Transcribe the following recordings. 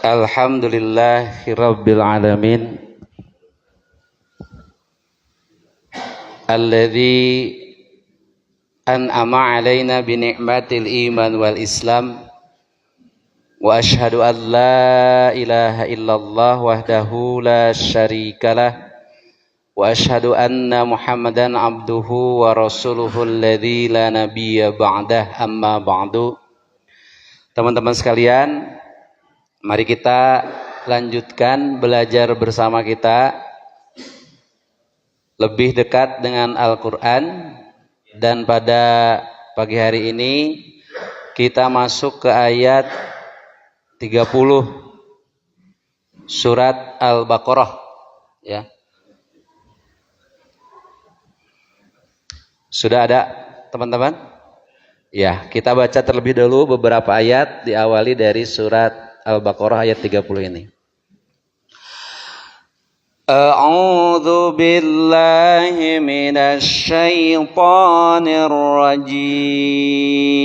Alhamdulillahirabbil alamin alladzi an'ama 'alaina bi ni'matil iman wal islam wa asyhadu an la ilaha illallah wahdahu la syarikalah wa asyhadu anna muhammadan abduhu wa rasuluhu alladzi la nabiyya ba'dah amma ba'du. Teman-teman sekalian, mari kita lanjutkan belajar bersama kita lebih dekat dengan Al-Quran. Dan pada pagi hari ini kita masuk ke ayat 30 surat Al-Baqarah, ya. Sudah ada teman-teman? Ya, kita baca terlebih dahulu beberapa ayat, diawali dari surat Al-Baqarah ayat 30 ini. A'udzu billahi minasy syaithanir rajim.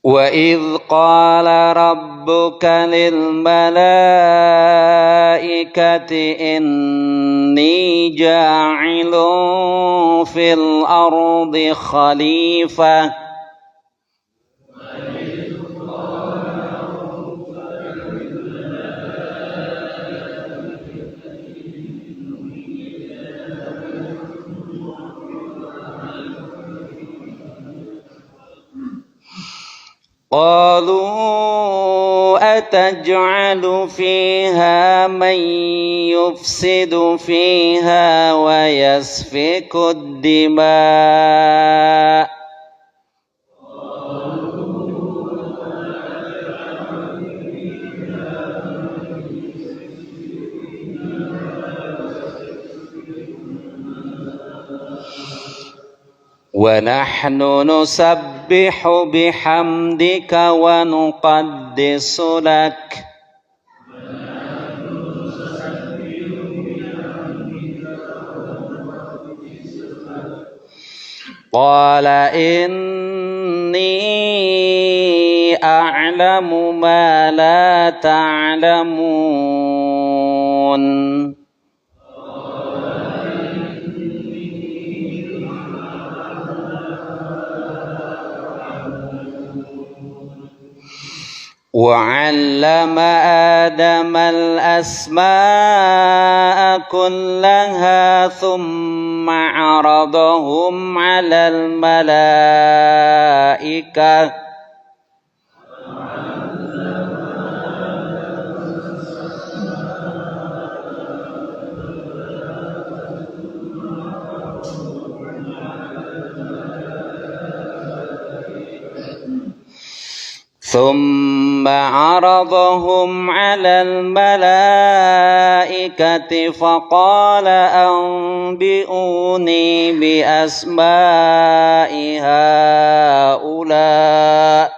Wa idh qala rabbuka lil malaikati inni ja'ilun fil ardi khalifah qalu ataj'alu fiha man yufsidu fiha wa yasfiku dima wa nahnu nusabbihu bihamdika wa nuqaddisu lak qala inni a'lamu ma la ta'lamun وعلم آدم الأسماء كلها ثم عرضهم على الملائكة ثم عرضهم على الملائكة فقال أنبئوني بأسماء هؤلاء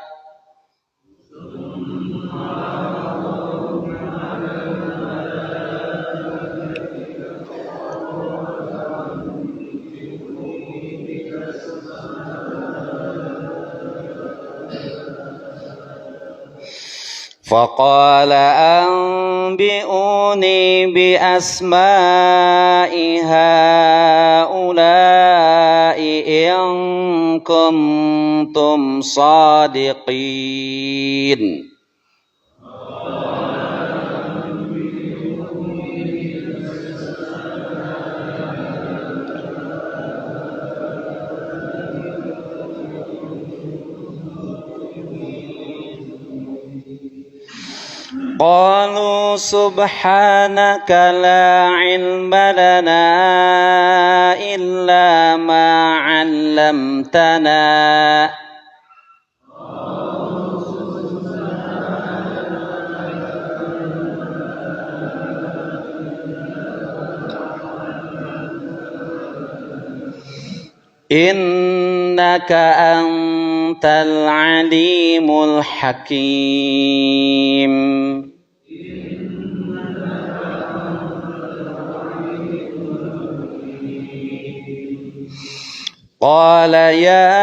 فقال أنبئوني بأسماء هؤلاء إن كنتم صادقين. قالوا سبحانك لا علم لنا إلا ما علمتنا إنك أنت العليم الحكيم. Qala ya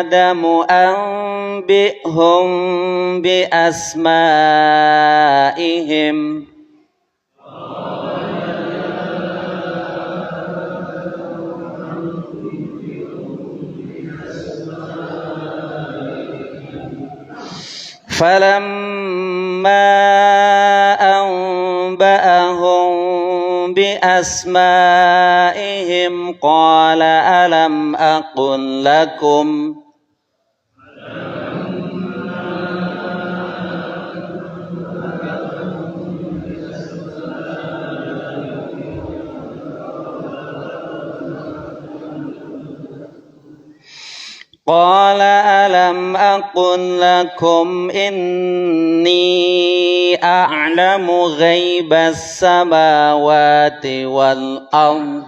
Adamu anbi'hum bi asma'ihim. Falamma anba'ahum bi asma'ihim qala alam aqul lakum Qala alam aqul lakum inni a'lamu ghaibas samawati wal ardh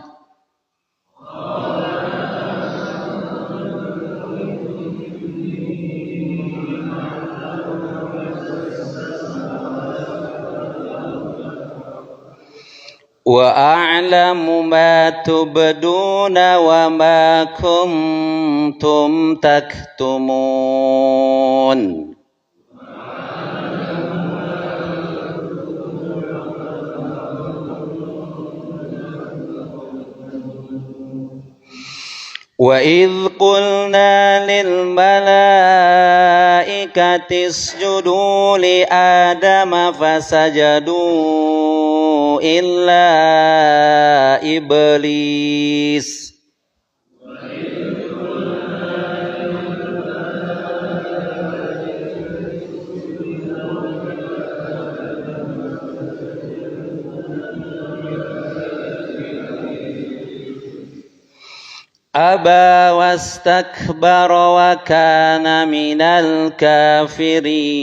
wa a'lamu ma tubduna wa ma kuntum taktumun. Wa idh qulna lil malaikati isjudu li adama fasajadu illa iblis aba wastakbara wa kana minal kafirin.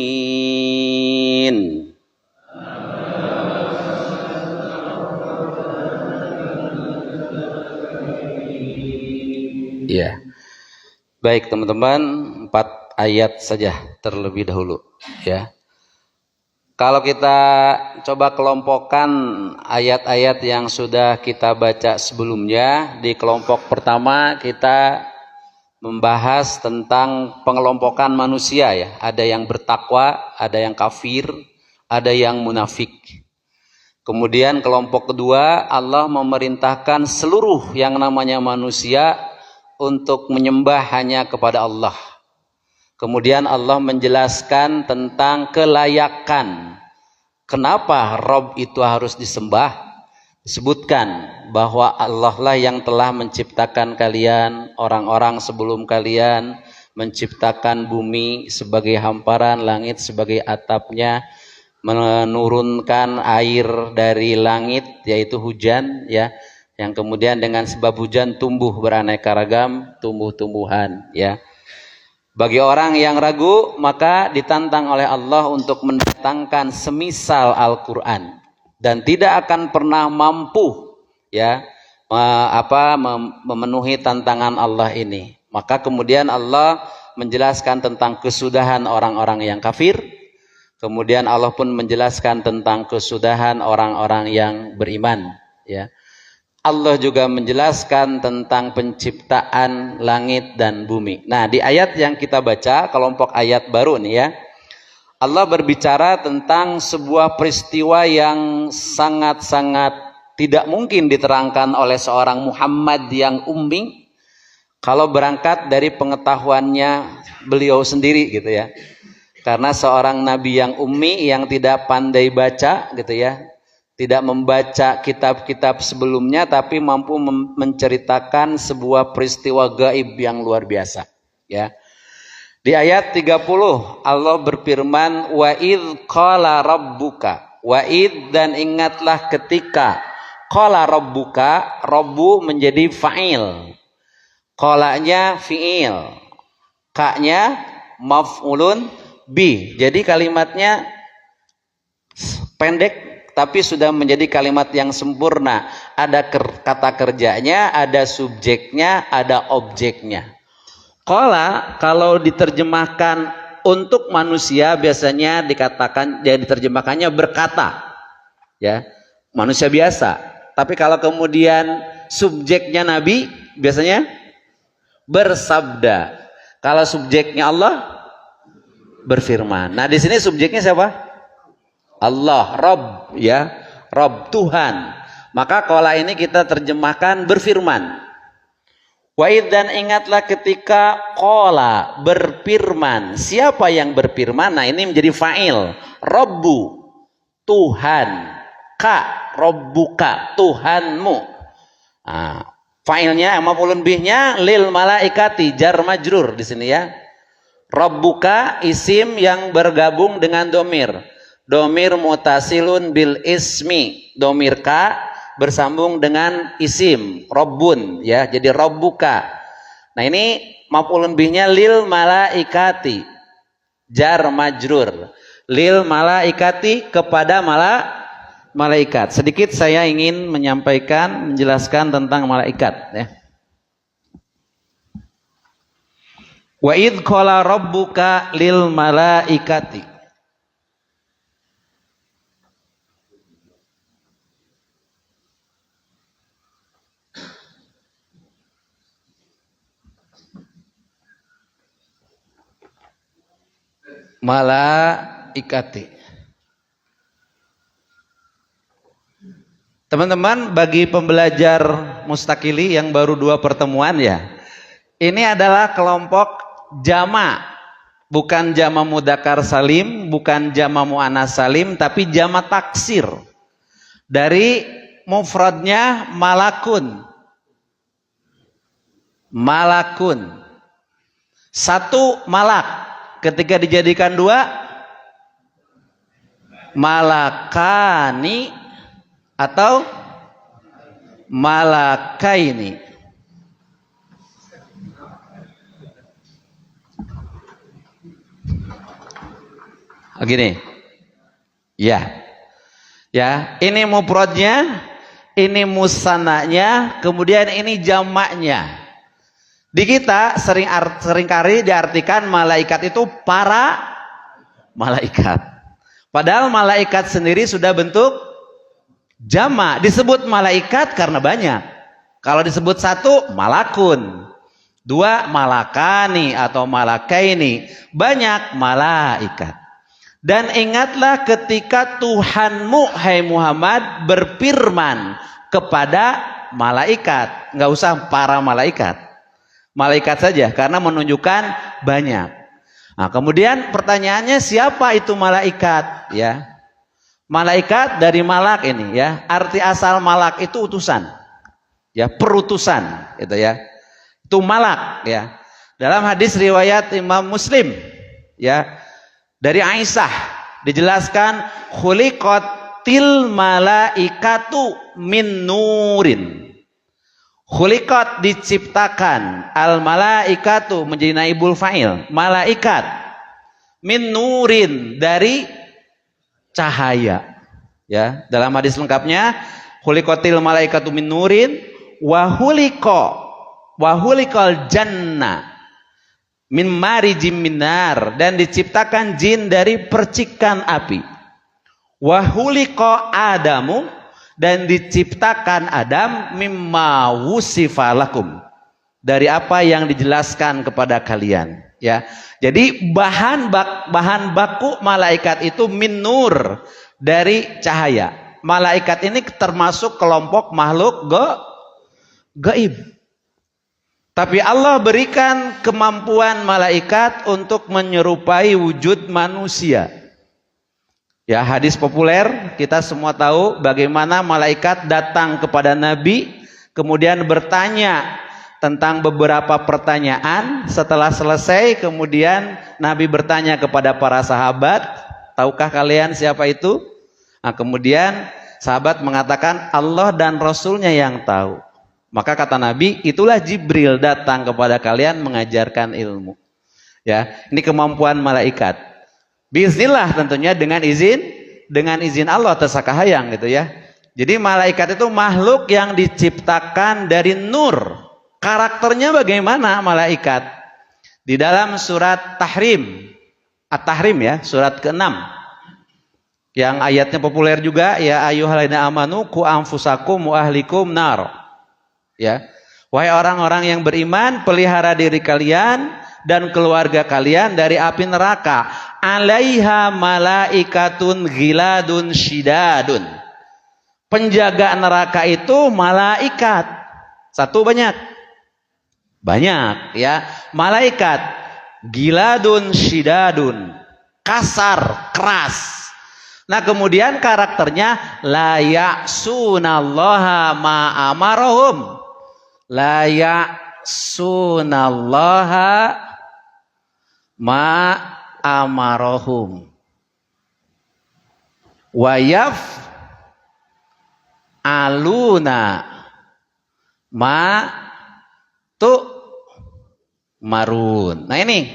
Ya, baik teman-teman, 4 ayat saja terlebih dahulu. Ya, kalau kita coba kelompokkan ayat-ayat yang sudah kita baca sebelumnya, di kelompok pertama kita membahas tentang pengelompokan manusia ya. Ada yang bertakwa, ada yang kafir, ada yang munafik. Kemudian kelompok kedua, Allah memerintahkan seluruh yang namanya manusia untuk menyembah hanya kepada Allah. Kemudian Allah menjelaskan tentang kelayakan. Kenapa Rabb itu harus disembah? Disebutkan bahwa Allah lah yang telah menciptakan kalian, orang-orang sebelum kalian, menciptakan bumi sebagai hamparan, langit sebagai atapnya, menurunkan air dari langit yaitu hujan ya, yang kemudian dengan sebab hujan tumbuh beraneka ragam tumbuh-tumbuhan ya. Bagi orang yang ragu maka ditantang oleh Allah untuk mendatangkan semisal Al-Qur'an dan tidak akan pernah mampu ya memenuhi tantangan Allah ini. Maka kemudian Allah menjelaskan tentang kesudahan orang-orang yang kafir. Kemudian Allah pun menjelaskan tentang kesudahan orang-orang yang beriman ya. Allah juga menjelaskan tentang penciptaan langit dan bumi. Nah, di ayat yang kita baca, kelompok ayat baru nih ya, Allah berbicara tentang sebuah peristiwa yang sangat-sangat tidak mungkin diterangkan oleh seorang Muhammad yang ummi kalau berangkat dari pengetahuannya beliau sendiri gitu ya. Karena seorang nabi yang ummi yang tidak pandai baca gitu ya, tidak membaca kitab-kitab sebelumnya tapi mampu menceritakan sebuah peristiwa gaib yang luar biasa ya. Di ayat 30 Allah berfirman wa idz qala rabbuka, wa idz dan ingatlah ketika qala rabbuka, rabbu menjadi fa'il, qalanya fi'il, ka-nya maf'ulun bi. Jadi kalimatnya pendek tapi sudah menjadi kalimat yang sempurna. Ada kata kerjanya, ada subjeknya, ada objeknya. Qala kalau diterjemahkan untuk manusia biasanya dikatakan, jadi diterjemahkannya berkata, ya manusia biasa. Tapi kalau kemudian subjeknya Nabi biasanya bersabda. Kalau subjeknya Allah berfirman. Nah, di sini subjeknya siapa? Allah, Rabb, ya. Rabb, Tuhan. Maka qala ini kita terjemahkan berfirman. Wa'id, dan ingatlah ketika qala berfirman. Siapa yang berfirman? Nah, ini menjadi fa'il. Rabbu, Tuhan. Ka, Rabbuka, Tuhanmu. Nah, fa'ilnya maf'ulun bihnya lil malaikati, jar majrur di sini ya. Rabbuka isim yang bergabung dengan domir. Domir mutasilun bil ismi. Domir ka bersambung dengan isim Rabbun ya. Jadi Rabbuka. Nah, ini maf'ulun bihnya lil malaikati, jar majrur. Lil malaikati, kepada malaikat. Sedikit saya ingin menyampaikan, menjelaskan tentang malaikat ya. Wa id qala rabbuka lil malaikati. Malaikati. Teman-teman, bagi pembelajar mustakili yang baru 2 pertemuan ya, ini adalah kelompok jama, bukan jama mudzakkar salim, bukan jama muannas salim, tapi jama taksir. Dari mufradnya malakun. Malakun. 1 malak, ketika dijadikan 2 malakani atau malakaini. Gini. Ya. Ya, ini mufradnya, ini musananya, kemudian ini jamaknya. Di kita seringkali diartikan malaikat itu para malaikat. Padahal malaikat sendiri sudah bentuk jamak. Disebut malaikat karena banyak. Kalau disebut 1 malakun, 2 malakani atau malakaini, banyak malaikat. Dan ingatlah ketika Tuhanmu, hai Muhammad, berfirman kepada malaikat. Nggak usah para malaikat, malaikat saja, karena menunjukkan banyak. Nah, kemudian pertanyaannya, siapa itu malaikat ya? Malaikat dari malak ini ya. Arti asal malak itu utusan. Ya, perutusan gitu ya. Itu malak ya. Dalam hadis riwayat Imam Muslim ya, dari Aisyah dijelaskan khuliqatil malaikatu min nurin. Khuliqat diciptakan, al malaikatu menjadi naibul fa'il, malaikat, min nurin dari cahaya ya. Dalam hadis lengkapnya, khuliqatil malaikatu min nurin wa khuliqal janna min marijim minar, dan diciptakan jin dari percikan api. Wa khuliqa adamu, dan diciptakan Adam mimma wusifa lakum, dari apa yang dijelaskan kepada kalian ya. Jadi bahan baku malaikat itu min nur, dari cahaya. Malaikat ini termasuk kelompok makhluk gaib. Tapi Allah berikan kemampuan malaikat untuk menyerupai wujud manusia. Ya, hadis populer kita semua tahu bagaimana malaikat datang kepada Nabi, kemudian bertanya tentang beberapa pertanyaan. Setelah selesai, kemudian Nabi bertanya kepada para sahabat, tahukah kalian siapa itu? Nah, kemudian sahabat mengatakan, Allah dan Rasulnya yang tahu. Maka kata Nabi, itulah Jibril datang kepada kalian mengajarkan ilmu. Ya, ini kemampuan malaikat. Bismillah, tentunya dengan izin Allah tasakahayang gitu ya. Jadi malaikat itu makhluk yang diciptakan dari nur. Karakternya bagaimana malaikat? Di dalam surat Tahrim, At-Tahrim ya, surat ke-6. Yang ayatnya populer juga, ya ayyuhalladzina amanu qu anfusakum wa ahlikum nar. Ya. Wahai orang-orang yang beriman, pelihara diri kalian dan keluarga kalian dari api neraka. Alaiha malaikatun ghiladun syidadun. Penjaga neraka itu malaikat. Satu banyak? Banyak ya. Malaikat giladun syidadun. Kasar, keras. Nah kemudian karakternya la ya'sunallaha ma amarahum. La ya'sunallaha ma amarahum. Wa yaf'aluna ma tu'marun. Nah ini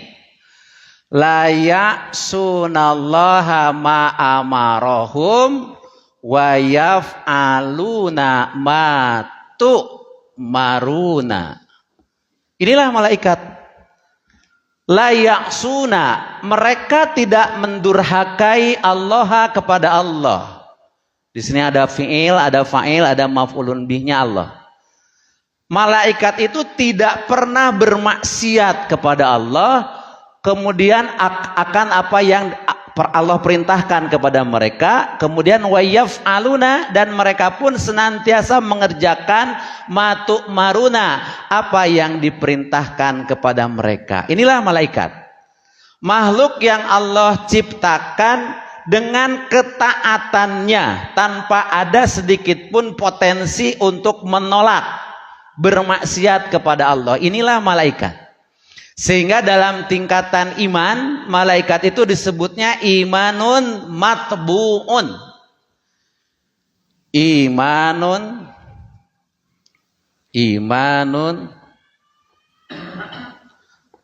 la ya'sunallaha ma amarahum wa yaf'aluna ma tu'maruna. Inilah malaikat. La ya'suna, mereka tidak mendurhakai Allah kepada Allah. Di sini ada fi'il, ada fa'il, ada maf'ulun bihnya Allah. Malaikat itu tidak pernah bermaksiat kepada Allah, kemudian akan apa yang Allah perintahkan kepada mereka, kemudian wayaf'aluna, dan mereka pun senantiasa mengerjakan matuk maruna, apa yang diperintahkan kepada mereka. Inilah malaikat, makhluk yang Allah ciptakan dengan ketaatannya tanpa ada sedikit pun potensi untuk menolak bermaksiat kepada Allah. Inilah malaikat. Sehingga dalam tingkatan iman, malaikat itu disebutnya imanun matbu'un. Imanun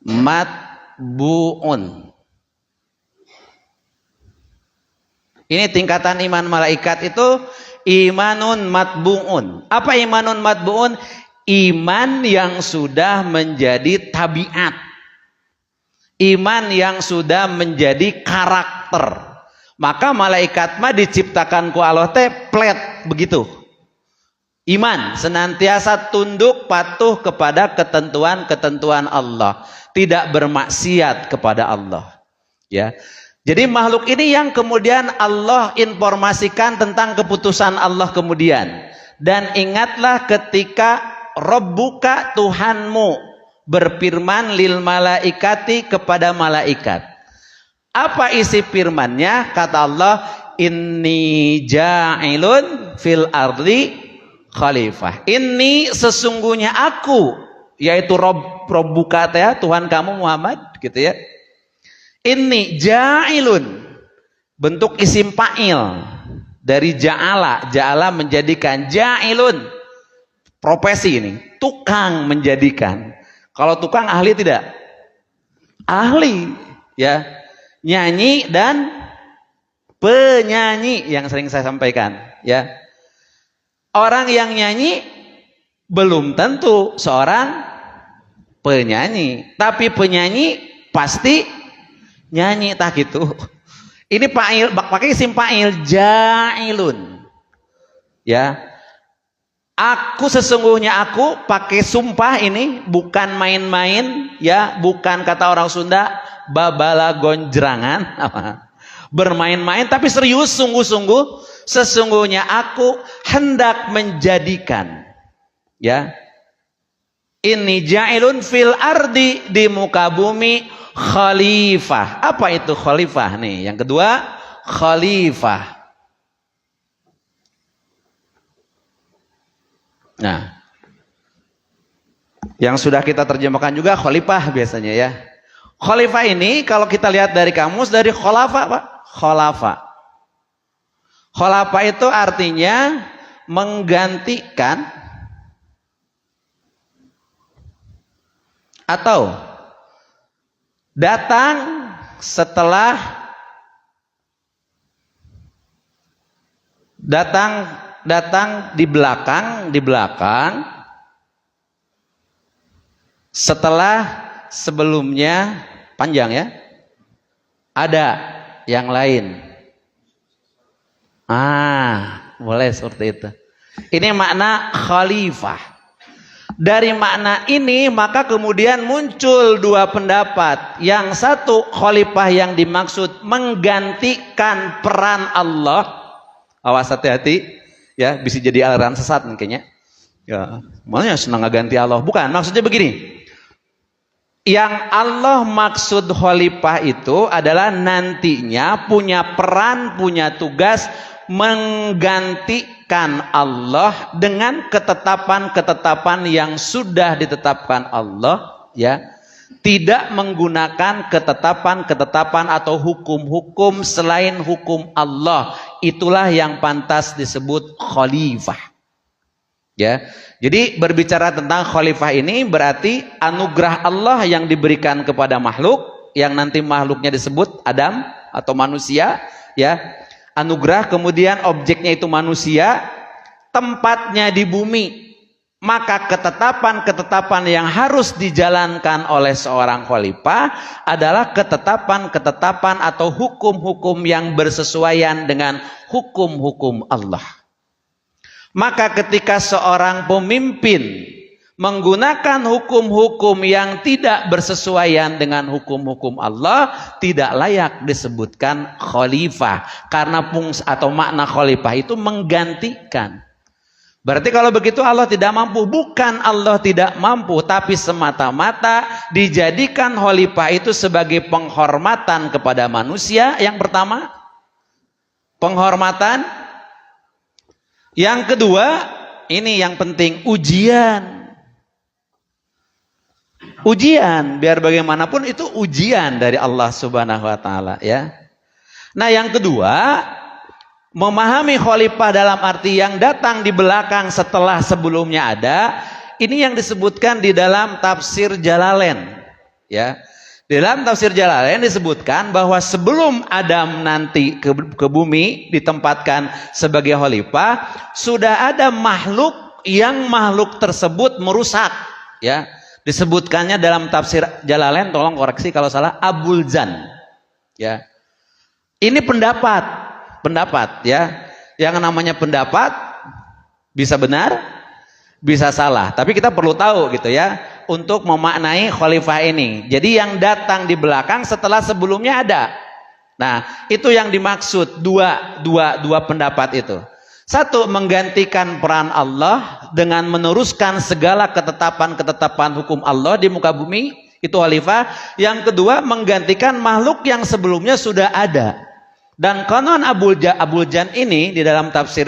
matbu'un. Ini tingkatan iman malaikat itu imanun matbu'un. Apa imanun matbu'un? Iman yang sudah menjadi tabiat, iman yang sudah menjadi karakter. Maka malaikat mah diciptakan ku Allah teh plet begitu. Iman senantiasa tunduk patuh kepada ketentuan-ketentuan Allah, tidak bermaksiat kepada Allah. Ya. Jadi makhluk ini yang kemudian Allah informasikan tentang keputusan Allah kemudian. Dan ingatlah ketika Rabbuka Tuhanmu berfirman lil malaikati kepada malaikat. Apa isi firmannya? Kata Allah, inni ja'ilun fil ardi khalifah. Ini sesungguhnya aku, yaitu Rabbuka ya, Tuhan kamu Muhammad gitu ya. Ini ja'ilun, bentuk isim fa'il dari ja'ala. Ja'ala menjadikan, ja'ilun profesi ini, tukang menjadikan. Kalau tukang ahli tidak? Ahli, ya. Nyanyi dan penyanyi yang sering saya sampaikan, ya. Orang yang nyanyi belum tentu seorang penyanyi, tapi penyanyi pasti nyanyi, tak gitu. Ini fa'il, pakai isim fa'il, ja'ilun. Ya. Aku sesungguhnya aku, pakai sumpah ini bukan main-main ya, bukan kata orang Sunda babala gonjrangan bermain-main, tapi serius sungguh-sungguh. Sesungguhnya aku hendak menjadikan ya, ini ja'ilun fil ardi, di muka bumi khalifah. Apa itu khalifah nih? Yang kedua, khalifah. Nah, yang sudah kita terjemahkan juga khalifah biasanya ya. Khalifah ini kalau kita lihat dari kamus, dari khalafa Pak. Khalafa. Khalafa itu artinya menggantikan atau datang setelah datang di belakang setelah sebelumnya, panjang ya, ada yang lain. Boleh seperti itu. Ini makna khalifah. Dari makna ini maka kemudian muncul dua pendapat. Yang satu, khalifah yang dimaksud menggantikan peran Allah. Awas, hati-hati ya, bisa jadi aliran sesat mungkinnya. Ya, makanya senang ganti Allah. Bukan, maksudnya begini. Yang Allah maksud khalifah itu adalah nantinya punya peran, punya tugas menggantikan Allah dengan ketetapan-ketetapan yang sudah ditetapkan Allah, ya. Tidak menggunakan ketetapan-ketetapan atau hukum-hukum selain hukum Allah. Itulah yang pantas disebut khalifah. Ya. Jadi berbicara tentang khalifah ini berarti anugerah Allah yang diberikan kepada makhluk, yang nanti makhluknya disebut Adam atau manusia, ya. Anugerah, kemudian objeknya itu manusia, tempatnya di bumi. Maka ketetapan-ketetapan yang harus dijalankan oleh seorang khalifah adalah ketetapan-ketetapan atau hukum-hukum yang bersesuaian dengan hukum-hukum Allah. Maka ketika seorang pemimpin menggunakan hukum-hukum yang tidak bersesuaian dengan hukum-hukum Allah, tidak layak disebutkan khalifah. Karena fungsi atau makna khalifah itu menggantikan. Berarti kalau begitu Allah tidak mampu. Bukan Allah tidak mampu, tapi semata-mata dijadikan khalifah itu sebagai penghormatan kepada manusia. Yang pertama, penghormatan. Yang kedua, ini yang penting, ujian. Ujian, biar bagaimanapun itu ujian dari Allah Subhanahu wa taala, ya. Nah, yang kedua, memahami khalifah dalam arti yang datang di belakang setelah sebelumnya ada. Ini yang disebutkan di dalam tafsir Jalalain, ya. Di dalam tafsir Jalalain disebutkan bahwa sebelum Adam nanti ke bumi ditempatkan sebagai khalifah, sudah ada makhluk yang makhluk tersebut merusak, ya. Disebutkannya dalam tafsir Jalalain, tolong koreksi kalau salah, Abul Jan, ya. Ini pendapat, ya. Yang namanya pendapat bisa benar, bisa salah. Tapi kita perlu tahu gitu ya, untuk memaknai khalifah ini. Jadi yang datang di belakang setelah sebelumnya ada. Nah, itu yang dimaksud dua pendapat itu. Satu, menggantikan peran Allah dengan meneruskan segala ketetapan-ketetapan hukum Allah di muka bumi, itu khalifah. Yang kedua, menggantikan makhluk yang sebelumnya sudah ada. Dan konon Abul Jan ini di dalam tafsir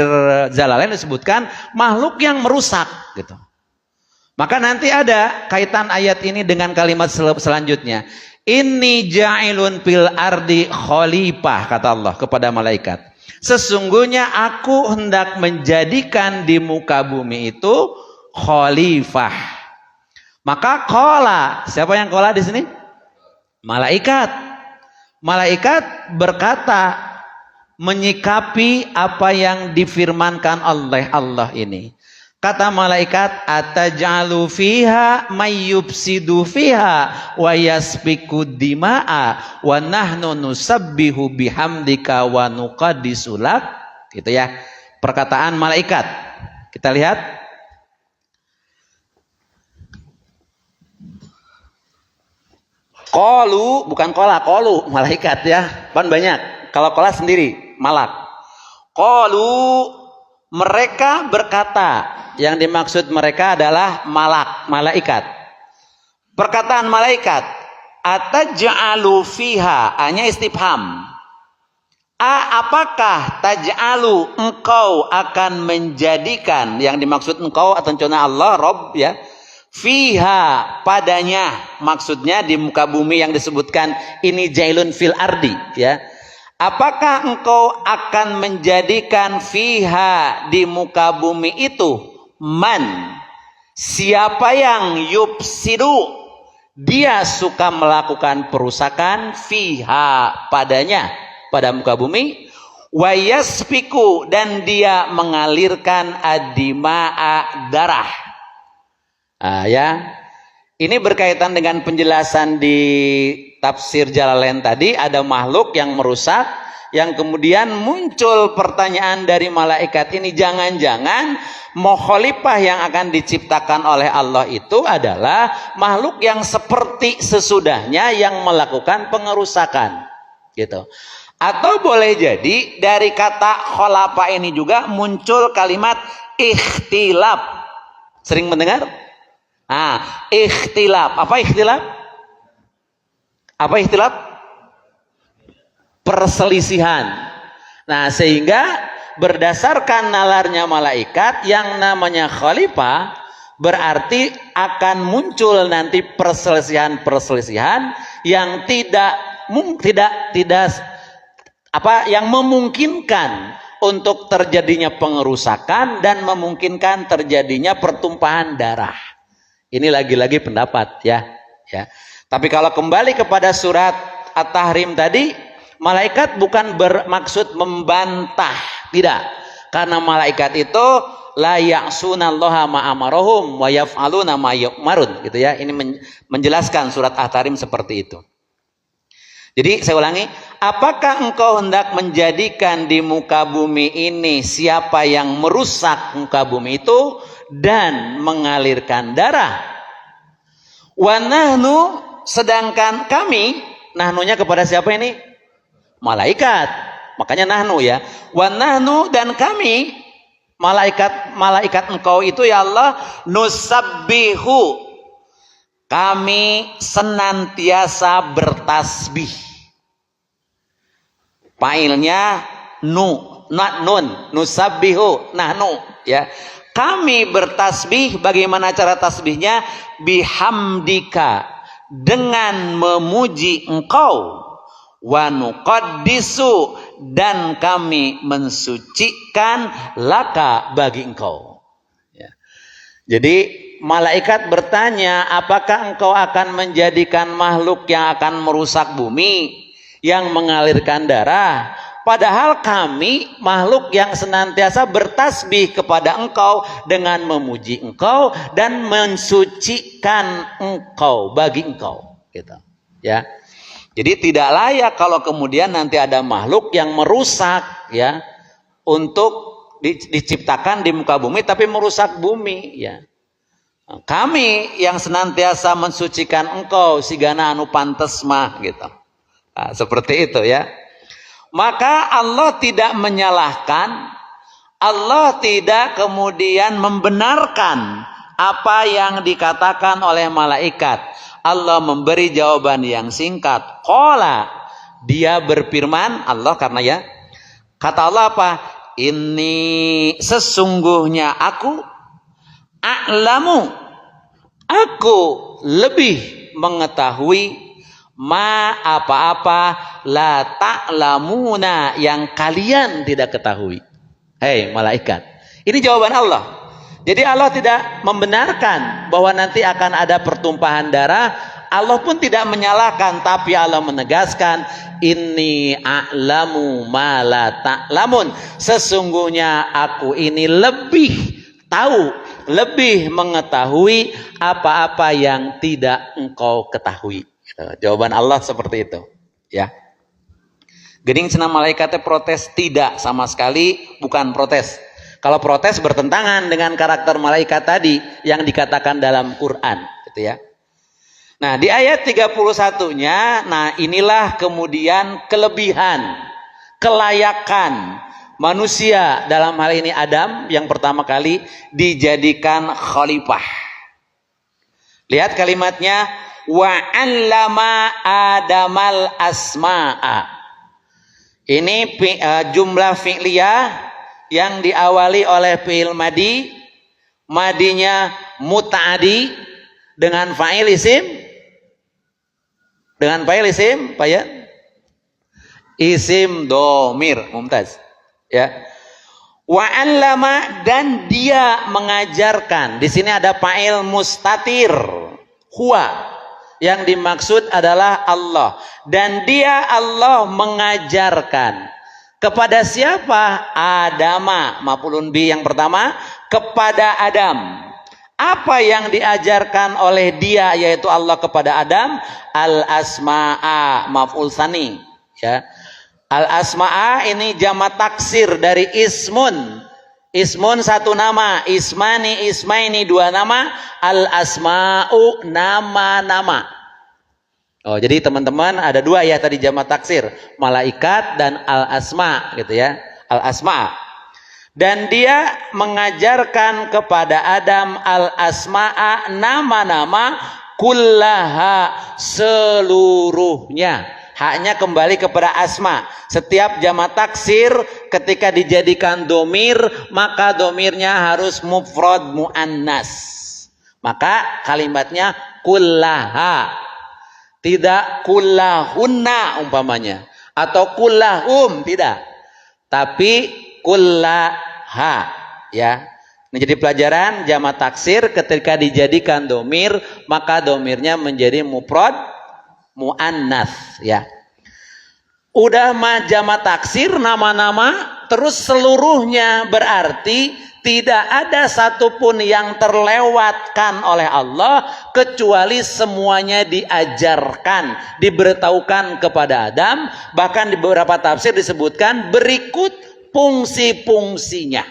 Jalalain disebutkan makhluk yang merusak, gitu. Maka nanti ada kaitan ayat ini dengan kalimat selanjutnya. Inni ja'ilun fil ardi khalifah, kata Allah kepada malaikat. Sesungguhnya aku hendak menjadikan di muka bumi itu khalifah. Maka qala, siapa yang qala di sini? Malaikat. Malaikat berkata menyikapi apa yang difirmankan oleh Allah ini. Kata malaikat, ataj'alu fiha mayyubsidu fiha wa yasfiku dima'a wa nahnu nusabbihu bihamdika wa nuqaddisu lak. Gitu ya. Perkataan malaikat. Kita lihat. Qalu, bukan qala, qalu, malaikat ya. Kan banyak. Kalau qala sendiri, malak. Qalu, mereka berkata. Yang dimaksud mereka adalah malaikat. Perkataan malaikat, ataj'alu fiha, hanya istifham. Apakah taj'alu, engkau akan menjadikan, yang dimaksud engkau atau contohnya Allah, Rob, ya. Fiha, padanya, maksudnya di muka bumi yang disebutkan ini jailun fil ardi, ya. Apakah engkau akan menjadikan fiha di muka bumi itu man, siapa yang yubsidu, dia suka melakukan perusakan fiha, padanya, pada muka bumi, wa yasfiku, dan dia mengalirkan adima'a, darah. Ya, ini berkaitan dengan penjelasan di tafsir Jalalain tadi. Ada makhluk yang merusak, yang kemudian muncul pertanyaan dari malaikat ini, jangan-jangan khalifah yang akan diciptakan oleh Allah itu adalah makhluk yang seperti sesudahnya yang melakukan pengerusakan gitu. Atau boleh jadi dari kata khalafa ini juga muncul kalimat ikhtilaf. Sering mendengar? Ikhtilaf. Apa ikhtilaf? Apa ikhtilaf? Perselisihan. Nah, sehingga berdasarkan nalarnya malaikat yang namanya khalifah, berarti akan muncul nanti perselisihan-perselisihan yang yang memungkinkan untuk terjadinya pengerusakan dan memungkinkan terjadinya pertumpahan darah. Ini lagi-lagi pendapat ya. Tapi kalau kembali kepada surat At-Tahrim tadi, malaikat bukan bermaksud membantah, tidak. Karena malaikat itu la ya'sunallaha ma amarahum wa yaf'aluna ma yu'marun gitu ya. Ini menjelaskan surat At-Tahrim seperti itu. Jadi saya ulangi, apakah engkau hendak menjadikan di muka bumi ini siapa yang merusak muka bumi itu dan mengalirkan darah? Wa nahnu, sedangkan kami, nahnunya kepada siapa ini? Malaikat. Makanya nahnu ya. Wa nahnu, dan kami, malaikat engkau itu ya Allah, nusabbihu, kami senantiasa bertasbih. Failnya nun, nusabbihu, nahnu ya. Kami bertasbih, bagaimana cara tasbihnya? Bihamdika, dengan memuji engkau. Wa nuqaddisu, dan kami mensucikan laka, bagi engkau ya. Jadi malaikat bertanya, apakah engkau akan menjadikan makhluk yang akan merusak bumi, yang mengalirkan darah? Padahal kami makhluk yang senantiasa bertasbih kepada engkau dengan memuji engkau dan mensucikan engkau, bagi engkau gitu ya. Jadi tidak layak kalau kemudian nanti ada makhluk yang merusak ya, untuk diciptakan di muka bumi tapi merusak bumi ya. Kami yang senantiasa mensucikan engkau, sigana anu pantes mah gitu. Nah, seperti itu ya. Maka Allah tidak menyalahkan, Allah tidak kemudian membenarkan apa yang dikatakan oleh malaikat. Allah memberi jawaban yang singkat. Qala, dia berfirman, Allah, karena ya, kata Allah apa? Ini sesungguhnya aku a'lamu, aku lebih mengetahui, ma apa-apa la ta'lamuna, yang kalian tidak ketahui. Hei malaikat, ini jawaban Allah. Jadi Allah tidak membenarkan bahwa nanti akan ada pertumpahan darah. Allah pun tidak menyalahkan, tapi Allah menegaskan, inni a'lamu ma la ta'lamun, sesungguhnya aku ini lebih tahu, lebih mengetahui apa-apa yang tidak engkau ketahui. Jawaban Allah seperti itu ya. Gening cenah malaikatnya protes? Tidak, sama sekali bukan protes. Kalau protes bertentangan dengan karakter malaikat tadi yang dikatakan dalam Quran gitu ya. Nah, di ayat 31-nya, nah inilah kemudian kelebihan, kelayakan manusia, dalam hal ini Adam, yang pertama kali dijadikan khalifah. Lihat kalimatnya, wa 'allama Adamal asma'a. Ini jumlah fi'liyah yang diawali oleh fi'il madi, madinya muta'adi dengan fa'il isim, dengan fa'il isim, Pak ya? Isim domir, mumtaz. Ya. Wa 'allama, dan dia mengajarkan. Di sini ada fa'il mustatir, huwa. Yang dimaksud adalah Allah, dan dia Allah mengajarkan. Kepada siapa? Adama, maf'ulun bi yang pertama, kepada Adam. Apa yang diajarkan oleh dia, yaitu Allah, kepada Adam? Al asma'a, maf'ul tsani ya. Al-asma'a ini jamak taksir dari ismun. Ismun satu nama, ismani, ismaini dua nama, al-asma'u nama-nama. Oh, jadi teman-teman ada dua ya tadi jamak taksir, malaikat dan al-asma gitu ya. Al-asma'. Dan dia mengajarkan kepada Adam al-asma'a nama-nama kullaha seluruhnya. Haknya kembali kepada asma. Setiap jamak taksir ketika dijadikan domir, maka domirnya harus mufrad muannas. Maka kalimatnya kullaha, tidak kullahunna umpamanya, atau kullahum, tidak, tapi kullaha ya. Ini jadi pelajaran jamak taksir ketika dijadikan domir, maka domirnya menjadi mufrad muannas ya. Udah mah jamak taksir nama-nama terus seluruhnya, berarti tidak ada satupun yang terlewatkan oleh Allah kecuali semuanya diajarkan, diberitahukan kepada Adam. Bahkan di beberapa tafsir disebutkan berikut fungsi-fungsinya.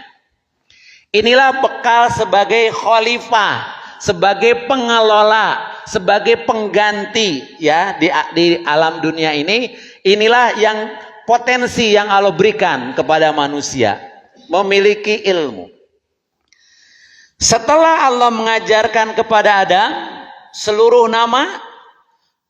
Inilah bekal sebagai khalifah, sebagai pengelola, sebagai pengganti ya di alam dunia ini. Inilah yang potensi yang Allah berikan kepada manusia, memiliki ilmu. Setelah Allah mengajarkan kepada Adam seluruh nama,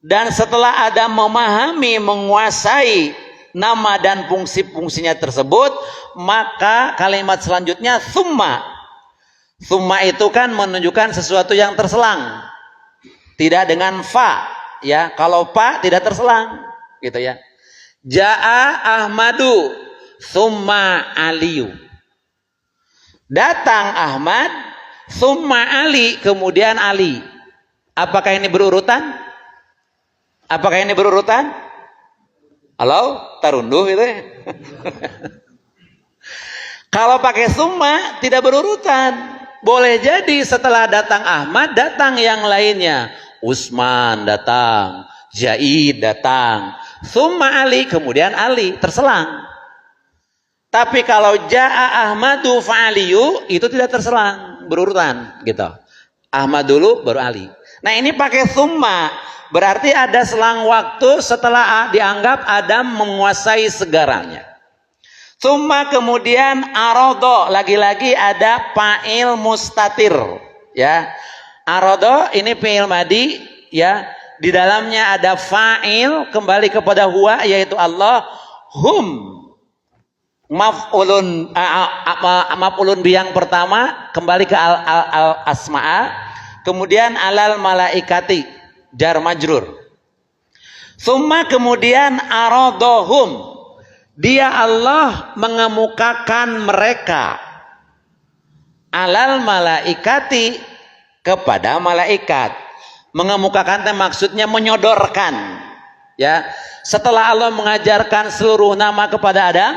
dan setelah Adam memahami, menguasai nama dan fungsi-fungsinya tersebut, maka kalimat selanjutnya summa. Summa itu kan menunjukkan sesuatu yang terselang, tidak dengan fa ya. Kalau fa tidak terselang gitu ya. Ja'a Ahmadu summa Aliyu. Datang Ahmad summa Ali, kemudian Ali. Apakah ini berurutan? Apakah ini berurutan? Halo, tarunduh itu ya. Kalau pakai summa tidak berurutan. Boleh jadi setelah datang Ahmad datang yang lainnya. Usman datang, Zaid datang, summa Ali, kemudian Ali, terselang. Tapi kalau ja'a Ahmadu fa'aliyu, itu tidak terselang, berurutan gitu. Ahmad dulu baru Ali. Nah, ini pakai summa, berarti ada selang waktu setelah dianggap Adam menguasai segalanya. Summa kemudian arodo, lagi-lagi ada fa'il mustatir ya. Arodo ini fi'il madi ya, di dalamnya ada fa'il kembali kepada huwa yaitu Allah, hum maf'ulun bi yang pertama kembali ke al asma'a, kemudian alal malaikati jar majrur. Summa kemudian arodohum, dia Allah mengemukakan mereka, alal malaikati, kepada malaikat. Mengemukakan maksudnya menyodorkan ya. Setelah Allah mengajarkan seluruh nama kepada Adam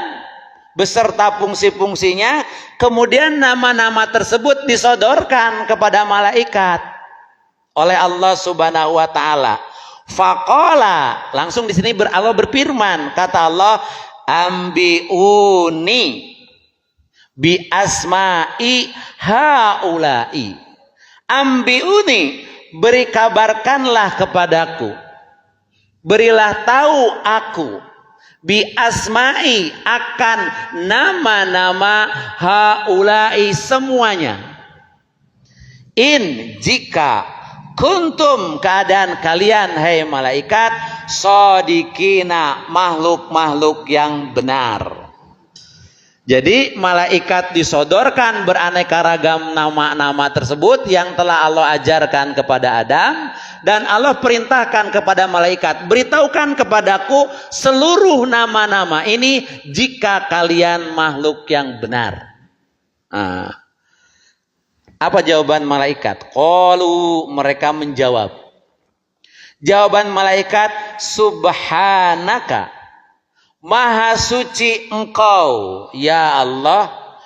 beserta fungsi-fungsinya, kemudian nama-nama tersebut disodorkan kepada malaikat oleh Allah Subhanahu wa taala. Faqala, langsung di sini Allah berfirman, kata Allah, ambiuni bi asma'i haula'i. Ambiuni, beri kabarkanlah kepadaku, berilah tahu aku, bi asma'i, akan nama-nama haula'i semuanya. In, jika, kuntum, keadaan kalian hai malaikat, shodikina, makhluk-makhluk yang benar. Jadi malaikat disodorkan beraneka ragam nama-nama tersebut yang telah Allah ajarkan kepada Adam, dan Allah perintahkan kepada malaikat, beritahukan kepadaku seluruh nama-nama ini jika kalian makhluk yang benar. Nah, apa jawaban malaikat? Qalu, mereka menjawab. Jawaban malaikat, subhanaka, maha suci engkau ya Allah,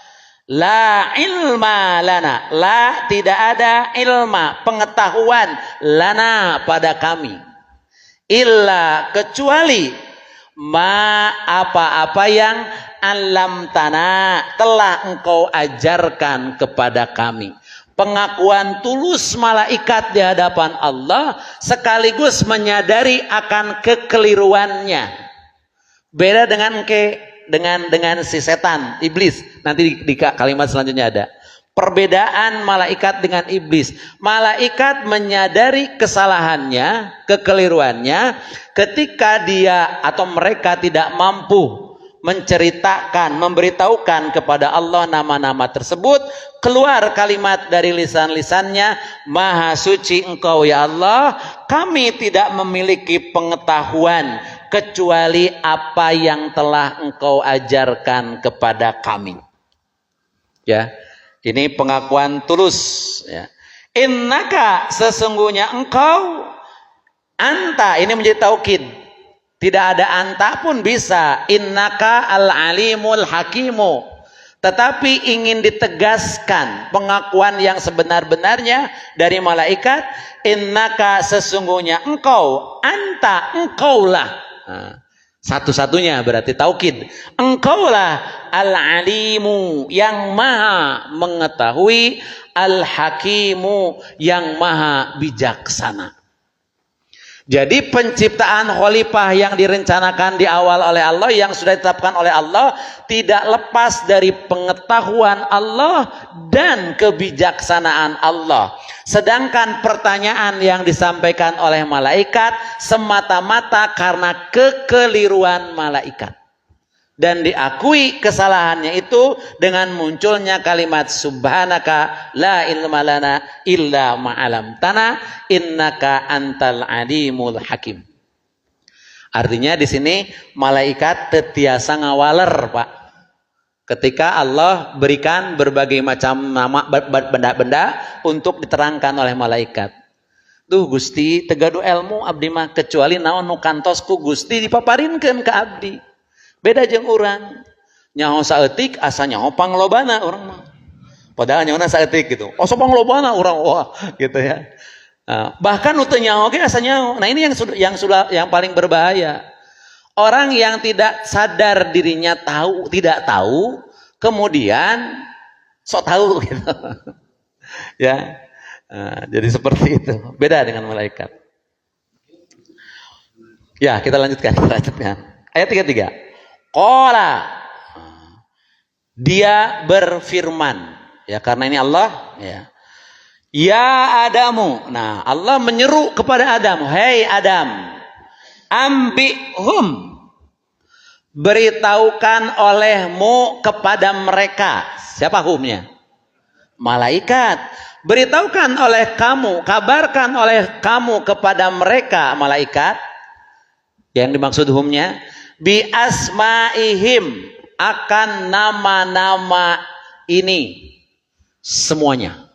la ilma lana, la tidak ada ilma, pengetahuan, lana pada kami, illa kecuali ma apa-apa yang alam tanah telah engkau ajarkan kepada kami. Pengakuan tulus malaikat di hadapan Allah sekaligus menyadari akan kekeliruannya. Beda dengan si setan, iblis. Nanti di kalimat selanjutnya ada. Perbedaan malaikat dengan iblis. Malaikat menyadari kesalahannya, kekeliruannya ketika dia atau mereka tidak mampu menceritakan, memberitahukan kepada Allah nama-nama tersebut, keluar kalimat dari lisan-lisannya, Maha suci engkau ya Allah, kami tidak memiliki pengetahuan kecuali apa yang telah engkau ajarkan kepada kami. Ya, ini pengakuan tulus. Ya. Innaka sesungguhnya engkau, anta ini menjadi taukid. Tidak ada anta pun bisa. Innaka al-alimul hakimu. Tetapi ingin ditegaskan pengakuan yang sebenar-benarnya dari malaikat. Innaka sesungguhnya engkau. Anta engkaulah. Nah, satu-satunya berarti taukid. Engkaulah al-alimu yang maha mengetahui. Al-hakimu yang maha bijaksana. Jadi penciptaan khalifah yang direncanakan di awal oleh Allah, yang sudah ditetapkan oleh Allah, tidak lepas dari pengetahuan Allah dan kebijaksanaan Allah. Sedangkan pertanyaan yang disampaikan oleh malaikat semata-mata karena kekeliruan malaikat. Dan diakui kesalahannya itu dengan munculnya kalimat subhanaka la ilma lana illa ma'alam tanah innaka antal alimul hakim. Artinya di sini malaikat tetiasa ngawaler, Pak. Ketika Allah berikan berbagai macam nama benda-benda untuk diterangkan oleh malaikat. Duh Gusti tegadu ilmu abdi mah kecuali naon nu kantos ku Gusti dipaparinkeun ka abdi. Beda jeung urang. Nyaho saeutik asa nyaho panglobana urang mah. Padahal nyaho saeutik gitu. Asa panglobana urang wah gitu ya. Nah, bahkan nu teu nyaho ge asa nyaho. Nah, ini yang paling berbahaya. Orang yang tidak sadar dirinya tidak tahu, kemudian sok tahu gitu. Ya. Nah, jadi seperti itu. Beda dengan malaikat. Ya, kita lanjutkan. Ayat 33. Qala, dia berfirman, ya karena ini Allah, ya Adamu. Nah, Allah menyeru kepada Adam, hei Adam, ambihum, beritahukan olehmu kepada mereka. Siapa humnya? Malaikat. Beritahukan oleh kamu, kabarkan oleh kamu kepada mereka, malaikat. Yang dimaksud humnya bi asmaihim, akan nama-nama ini semuanya.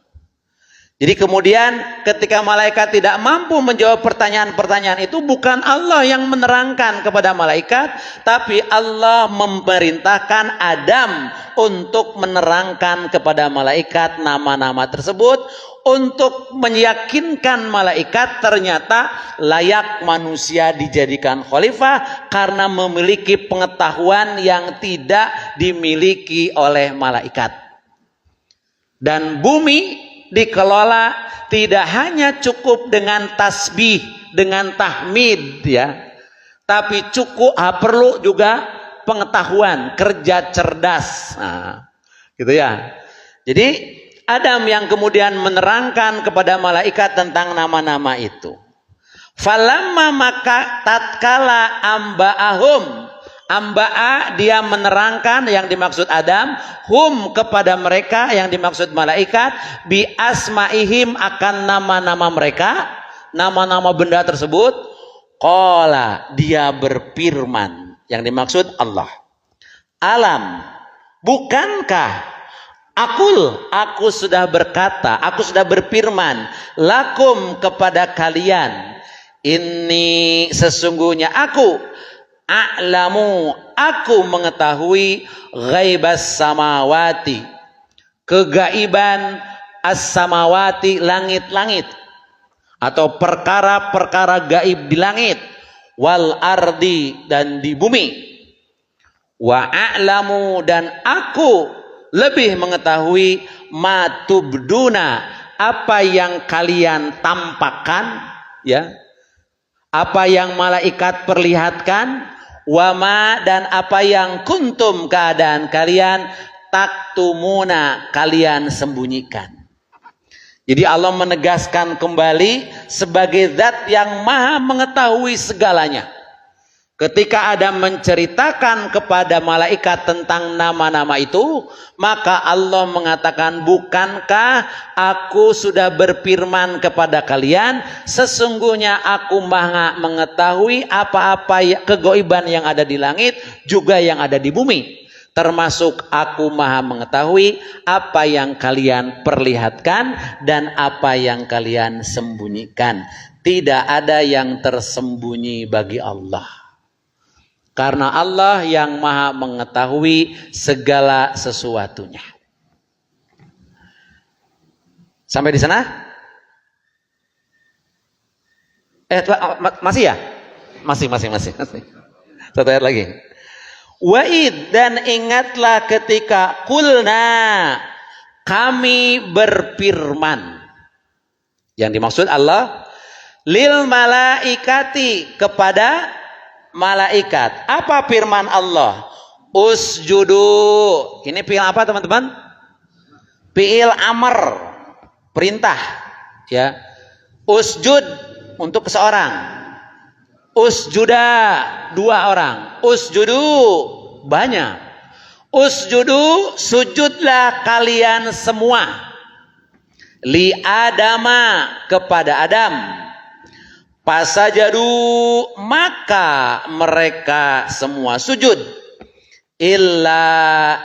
Jadi kemudian ketika malaikat tidak mampu menjawab pertanyaan-pertanyaan itu, bukan Allah yang menerangkan kepada malaikat, tapi Allah memerintahkan Adam untuk menerangkan kepada malaikat nama-nama tersebut, untuk meyakinkan malaikat ternyata layak manusia dijadikan khalifah karena memiliki pengetahuan yang tidak dimiliki oleh malaikat. Dan bumi dikelola tidak hanya cukup dengan tasbih, dengan tahmid ya, tapi perlu juga pengetahuan, kerja cerdas. Nah, gitu ya. Jadi Adam yang kemudian menerangkan kepada malaikat tentang nama-nama itu. Falamma maka tatkala amba'a dia menerangkan, yang dimaksud Adam, hum kepada mereka, yang dimaksud malaikat, bi asmaihim akan nama-nama mereka, nama-nama benda tersebut. Qala, dia berfirman, yang dimaksud Allah. Alam, bukankah aku sudah berkata, aku sudah berfirman, lakum kepada kalian, ini sesungguhnya aku, a'lamu, aku mengetahui ghaibas samawati, kegaiban as-samawati, langit-langit, atau perkara-perkara gaib di langit, wal ardi, dan di bumi. Wa a'lamu, dan aku lebih mengetahui ma tubduna, apa yang kalian tampakkan, ya, apa yang malaikat perlihatkan, wama, dan apa yang kuntum, keadaan kalian, taktumuna, kalian sembunyikan. Jadi Allah menegaskan kembali sebagai zat yang maha mengetahui segalanya. Ketika Adam menceritakan kepada malaikat tentang nama-nama itu, maka Allah mengatakan, bukankah aku sudah berfirman kepada kalian, sesungguhnya aku maha mengetahui apa-apa kegoiban yang ada di langit juga yang ada di bumi. Termasuk aku maha mengetahui apa yang kalian perlihatkan dan apa yang kalian sembunyikan. Tidak ada yang tersembunyi bagi Allah. Karena Allah yang maha mengetahui segala sesuatunya. Sampai di sana? Masih ya? Masih. Satu ayat lagi. Wa'id, dan ingatlah ketika kulna, kami berfirman. Yang dimaksud Allah, lil malaikati, kepada malaikat. Apa firman Allah? Usjudu. Ini fi'il apa teman-teman? Fi'il amr, perintah, ya. Usjud untuk seseorang. Usjuda, dua orang. Usjudu, banyak. Usjudu, sujudlah kalian semua. Li Adama, kepada Adam. Pasajadu, maka mereka semua sujud. Illa,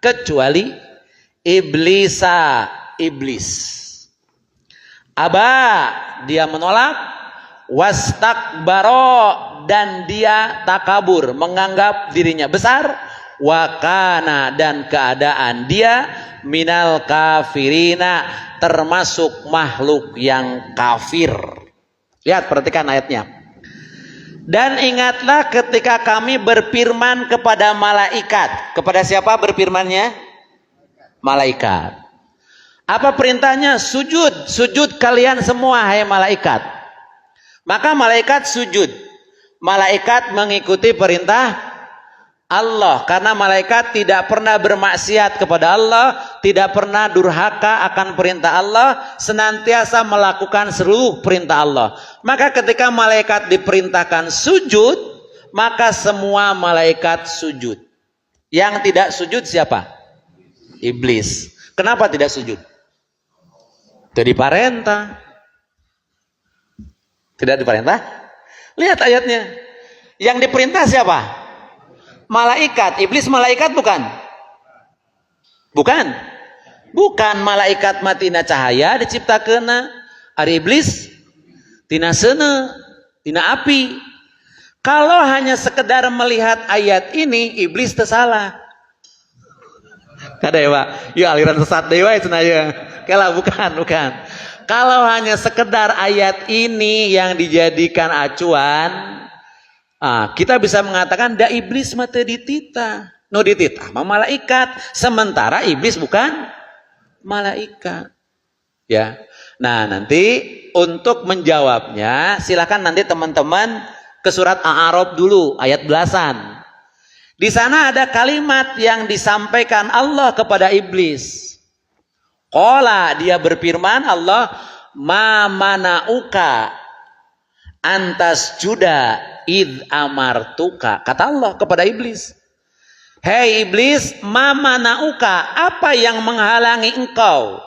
kecuali iblisa, iblis. Aba, dia menolak. Wastakbaro, dan dia takabur, menganggap dirinya besar. Wakana, dan keadaan dia minal kafirina, termasuk makhluk yang kafir. Lihat, perhatikan ayatnya. Dan ingatlah ketika kami berfirman kepada malaikat. Kepada siapa berfirmannya? Malaikat. Apa perintahnya? Sujud. Sujud kalian semua, hai malaikat. Maka malaikat sujud. Malaikat mengikuti perintah Allah. Karena malaikat tidak pernah bermaksiat kepada Allah, tidak pernah durhaka akan perintah Allah, senantiasa melakukan seluruh perintah Allah. Maka ketika malaikat diperintahkan sujud, maka semua malaikat sujud. Yang tidak sujud siapa? Iblis. Kenapa tidak sujud? Jadi parenta. Tidak diperintah? Lihat ayatnya. Yang diperintah siapa? Malaikat. Iblis malaikat bukan? Bukan. Bukan, malaikat matina cahaya diciptakeun. Ari iblis tina seuneu, tina api. Kalau hanya sekedar melihat ayat ini, iblis teu salah. Kada ya, Pak? Ya aliran sesat dewa cenah ya. Kala bukan. Kalau hanya sekedar ayat ini yang dijadikan acuan, kita bisa mengatakan da iblis mah teu dititah. Nu dititah mah malaikat, sementara iblis bukan malaikat. Ya. Nah, nanti untuk menjawabnya silakan nanti teman-teman ke surat A'raf dulu ayat belasan. Di sana ada kalimat yang disampaikan Allah kepada iblis. Qala, dia berfirman Allah, ma mana'uka antas juda id amartuka. Kata Allah kepada iblis, hei iblis, ma mana'uka, apa yang menghalangi engkau?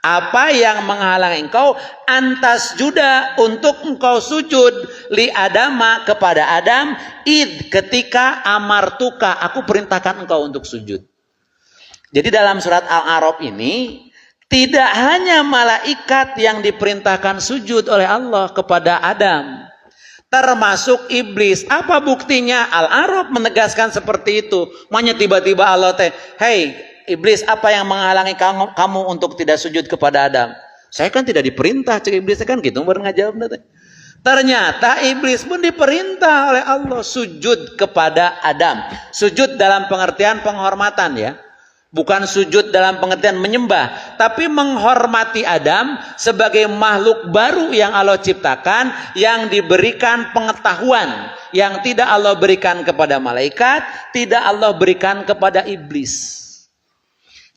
Apa yang menghalangi engkau antas juda, untuk engkau sujud li Adama, kepada Adam, id, ketika amartuka, aku perintahkan engkau untuk sujud. Jadi dalam surat Al-A'raf ini tidak hanya malaikat yang diperintahkan sujud oleh Allah kepada Adam, termasuk iblis. Apa buktinya? Al-A'raf menegaskan seperti itu. Makanya tiba-tiba Allah hei iblis, apa yang menghalangi kamu untuk tidak sujud kepada Adam? Saya kan tidak diperintah, cek iblis kan gitu baru ngajawab teh. Ternyata iblis pun diperintah oleh Allah sujud kepada Adam. Sujud dalam pengertian penghormatan ya. Bukan sujud dalam pengertian menyembah, tapi menghormati Adam sebagai makhluk baru yang Allah ciptakan, yang diberikan pengetahuan yang tidak Allah berikan kepada malaikat, tidak Allah berikan kepada iblis.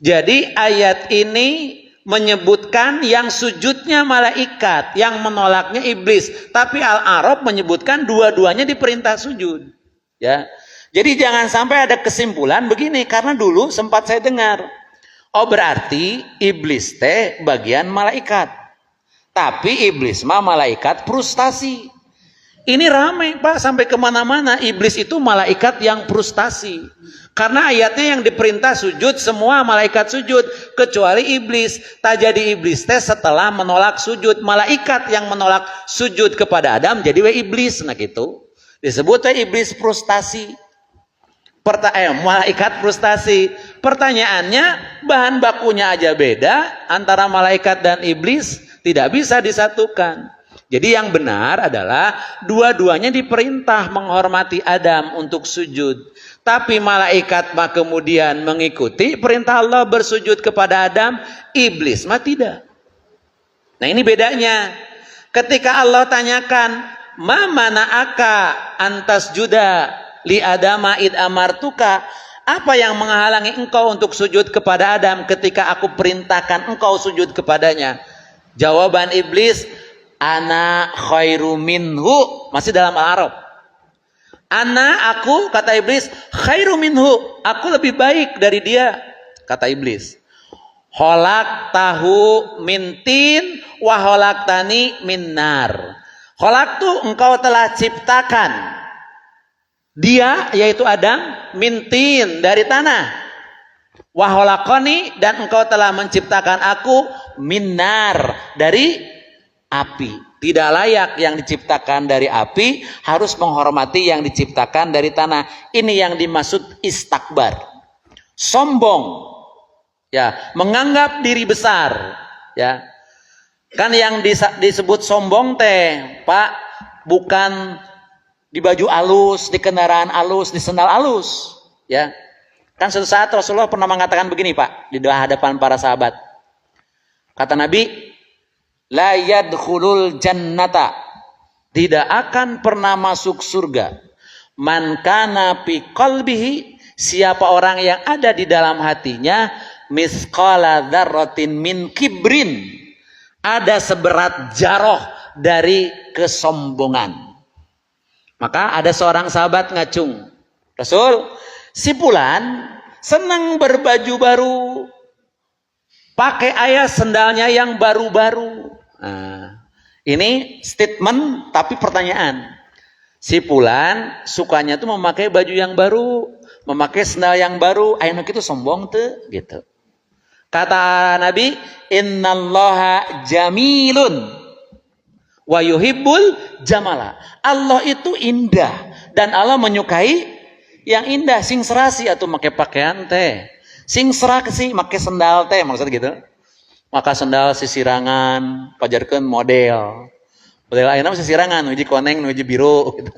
Jadi ayat ini menyebutkan yang sujudnya malaikat, yang menolaknya iblis. Tapi Al-A'raf menyebutkan dua-duanya diperintah sujud. Ya. Jadi jangan sampai ada kesimpulan begini, karena dulu sempat saya dengar. Oh berarti iblis teh bagian malaikat. Tapi iblis mah malaikat frustasi. Ini ramai Pak, sampai kemana-mana. Iblis itu malaikat yang frustasi. Karena ayatnya yang diperintah sujud, semua malaikat sujud. Kecuali iblis. Tak jadi iblis teh setelah menolak sujud. Malaikat yang menolak sujud kepada Adam jadi iblis. Nah gitu. Disebutnya iblis frustasi. Malaikat frustasi. Pertanyaannya, bahan bakunya aja beda antara malaikat dan iblis, tidak bisa disatukan. Jadi yang benar adalah dua-duanya diperintah menghormati Adam untuk sujud. Tapi malaikat mah kemudian mengikuti perintah Allah bersujud kepada Adam, iblis mah tidak. Nah ini bedanya. Ketika Allah tanyakan, "Ma mana'aka antas juda li adama id amartuka," apa yang menghalangi engkau untuk sujud kepada Adam ketika aku perintahkan engkau sujud kepadanya? Jawaban iblis, "Ana khairu minhu." Masih dalam Al-A'raf. Ana, aku, kata iblis, khairu minhu, aku lebih baik dari dia, kata iblis. Kholak tahu mintin wa kholak tani minnar. Kholak tu engkau telah ciptakan dia, yaitu Adam, mintin, dari tanah. Waholakoni, dan engkau telah menciptakan aku, minnar, dari api. Tidak layak yang diciptakan dari api harus menghormati yang diciptakan dari tanah. Ini yang dimaksud istakbar. Sombong. Ya, menganggap diri besar. Ya. Kan yang disebut sombong teh, Pak, bukan di baju alus, di kendaraan alus, di sendal alus, ya. Kan suatu saat Rasulullah pernah mengatakan begini Pak, di hadapan para sahabat. Kata Nabi, la yadkhulul jannata, tidak akan pernah masuk surga, man kana fi qalbihi, siapa orang yang ada di dalam hatinya, misqala dzarratin min kibrin, ada seberat jaroh dari kesombongan. Maka ada seorang sahabat ngacung, Rasul, si Fulan senang berbaju baru, pakai ayah sendalnya yang baru-baru. Nah, ini statement tapi pertanyaan. Si Fulan sukanya tuh memakai baju yang baru, memakai sendal yang baru, ayeuna kitu sombong tuh gitu. Kata Nabi, innallaha jamilun wa yuhibbul jamala. Allah itu indah dan Allah menyukai yang indah. Sing serasi atau make pakaian teh, sing serasi make sendal teh, maksud gitu. Maka sendal sisirangan, pajarkeun model ayeuna sisirangan, nuji koneng, nuji biru gitu.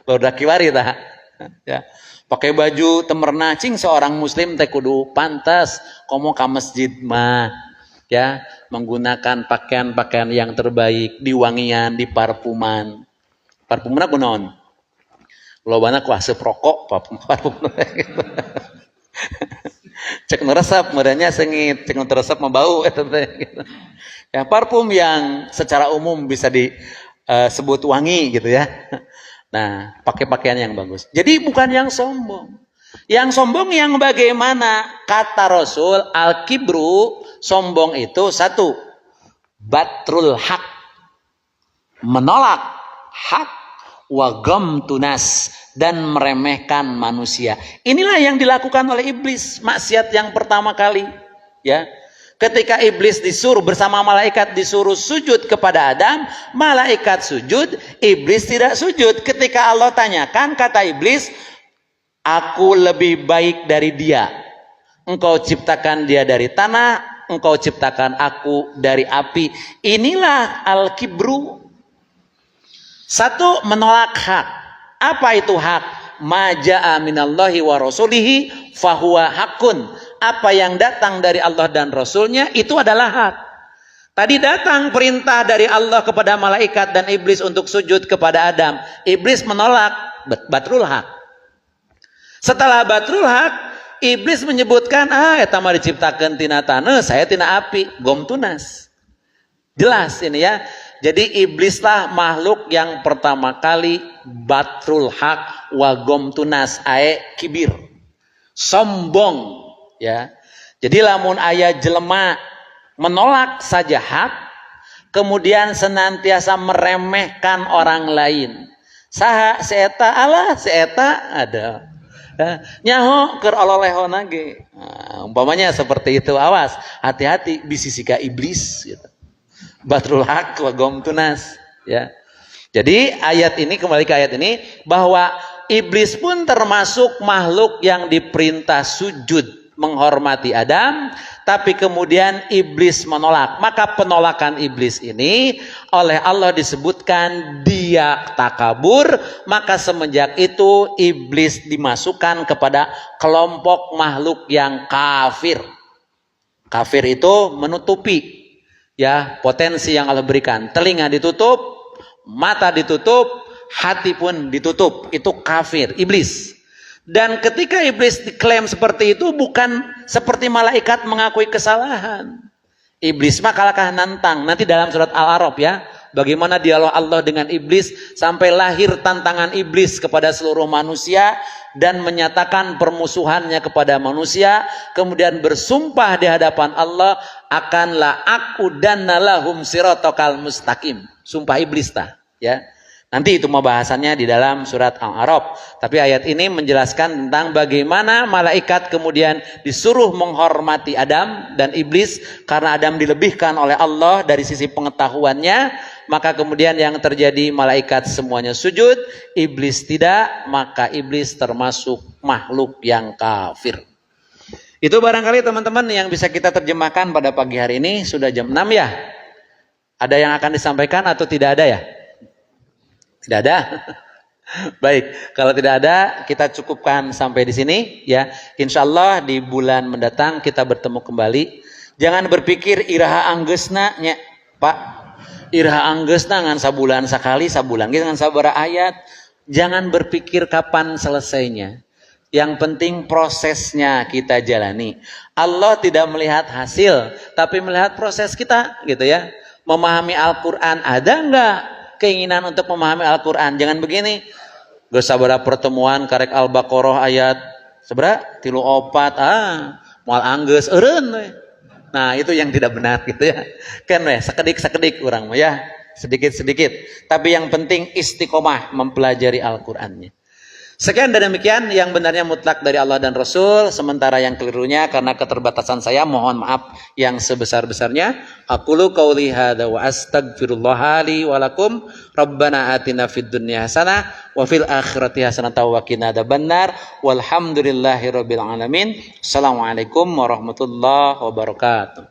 Baru kiwari tah. Ya. Pakai baju temerna, cing seorang muslim teh kudu pantas komo ka masjid mah. Ya, menggunakan pakaian-pakaian yang terbaik, di wangian, di parfuman. Parfumna kunaon? Lobana ku aseup rokok parfum. Cek neresep modanya sengit, cek neresep mah bau eta teh gitu. Ya, parfum yang secara umum bisa disebut wangi gitu ya. Nah, pakai pakaian yang bagus. Jadi bukan yang sombong. Yang sombong yang bagaimana? Kata Rasul, al-kibru, sombong itu satu, batrul hak, menolak hak, wa ghamtunas, dan meremehkan manusia. Inilah yang dilakukan oleh iblis, maksiat yang pertama kali. Ya, ketika iblis disuruh bersama malaikat disuruh sujud kepada Adam, malaikat sujud, iblis tidak sujud. Ketika Allah tanyakan, kata iblis, aku lebih baik dari dia. Engkau ciptakan dia dari tanah, engkau ciptakan aku dari api. Inilah al-kibru. Satu, menolak hak. Apa itu hak? Ma jaa minallahi wa rasulihi fahuwa hakun. Apa yang datang dari Allah dan Rasulnya itu adalah hak. Tadi datang perintah dari Allah kepada malaikat dan iblis untuk sujud kepada Adam. Iblis menolak, batrul hak. Setelah batrul hak, iblis menyebutkan, eta mah diciptakeun tina taneuh, saya tina api, gom tunas. Jelas ini ya. Jadi iblislah makhluk yang pertama kali batrul hak wa gom tunas ae kibir. Sombong ya. Jadi lamun aya jelema menolak saja hak, kemudian senantiasa meremehkan orang lain. Saha seeta alah seeta ada. Nyaho keur ololehona ge. Umpamanya seperti itu, awas, hati-hati bisi sika iblis gitu. Batrul haq wa gom tunas ya. Jadi ayat ini, kembali ke ayat ini, bahwa iblis pun termasuk makhluk yang diperintah sujud menghormati Adam, tapi kemudian iblis menolak. Maka penolakan iblis ini oleh Allah disebutkan dia takabur, maka semenjak itu iblis dimasukkan kepada kelompok makhluk yang kafir. Kafir itu menutupi ya potensi yang Allah berikan. Telinga ditutup, mata ditutup, hati pun ditutup. Itu kafir, iblis. Dan ketika iblis diklaim seperti itu, bukan seperti malaikat mengakui kesalahan. Iblis mah kalahkah nantang. Nanti dalam surat Al-A'raf ya, bagaimana dialog Allah dengan iblis sampai lahir tantangan iblis kepada seluruh manusia dan menyatakan permusuhannya kepada manusia, kemudian bersumpah di hadapan Allah, akanlah aku dan lahum siratal mustaqim. Sumpah iblis tah ya. Nanti itu bahasannya di dalam surat Al-A'raf. Tapi ayat ini menjelaskan tentang bagaimana malaikat kemudian disuruh menghormati Adam dan iblis karena Adam dilebihkan oleh Allah dari sisi pengetahuannya. Maka kemudian yang terjadi, malaikat semuanya sujud, iblis tidak, maka iblis termasuk makhluk yang kafir. Itu barangkali teman-teman yang bisa kita terjemahkan pada pagi hari ini. Sudah jam 6 ya. Ada yang akan disampaikan atau tidak ada ya? Tidak ada. Baik, kalau tidak ada kita cukupkan sampai di sini ya. Insya Allah di bulan mendatang kita bertemu kembali. Jangan berpikir iraha anggeusna nya, Pak. Iraha anggeusna ngan sabulan sakali, sabulan ge ngan sabaraha ayat. Jangan berpikir kapan selesainya. Yang penting prosesnya kita jalani. Allah tidak melihat hasil, tapi melihat proses kita gitu ya. Memahami Al-Qur'an, ada enggak keinginan untuk memahami Al-Quran? Jangan begini, geus sabaraha pertemuan karek Al-Baqarah ayat sabaraha 34, moal anggeus eureun we. Nah, itu yang tidak benar gitu ya. Kan we sakedik-sakedik urang mah ya, sedikit-sedikit. Tapi yang penting istiqomah mempelajari Al-Qur'annya. Sekian dan demikian yang benarnya mutlak dari Allah dan Rasul, sementara yang kelirunya karena keterbatasan saya mohon maaf yang sebesar-besarnya. Aqulu qauli hadza wa astaghfirullah li wa lakum. Rabbana atina fid dunya hasanah wa fil akhirati hasanah wa qina adzabannar. Walhamdulillahirabbil alamin. Assalamualaikum warahmatullahi wabarakatuh.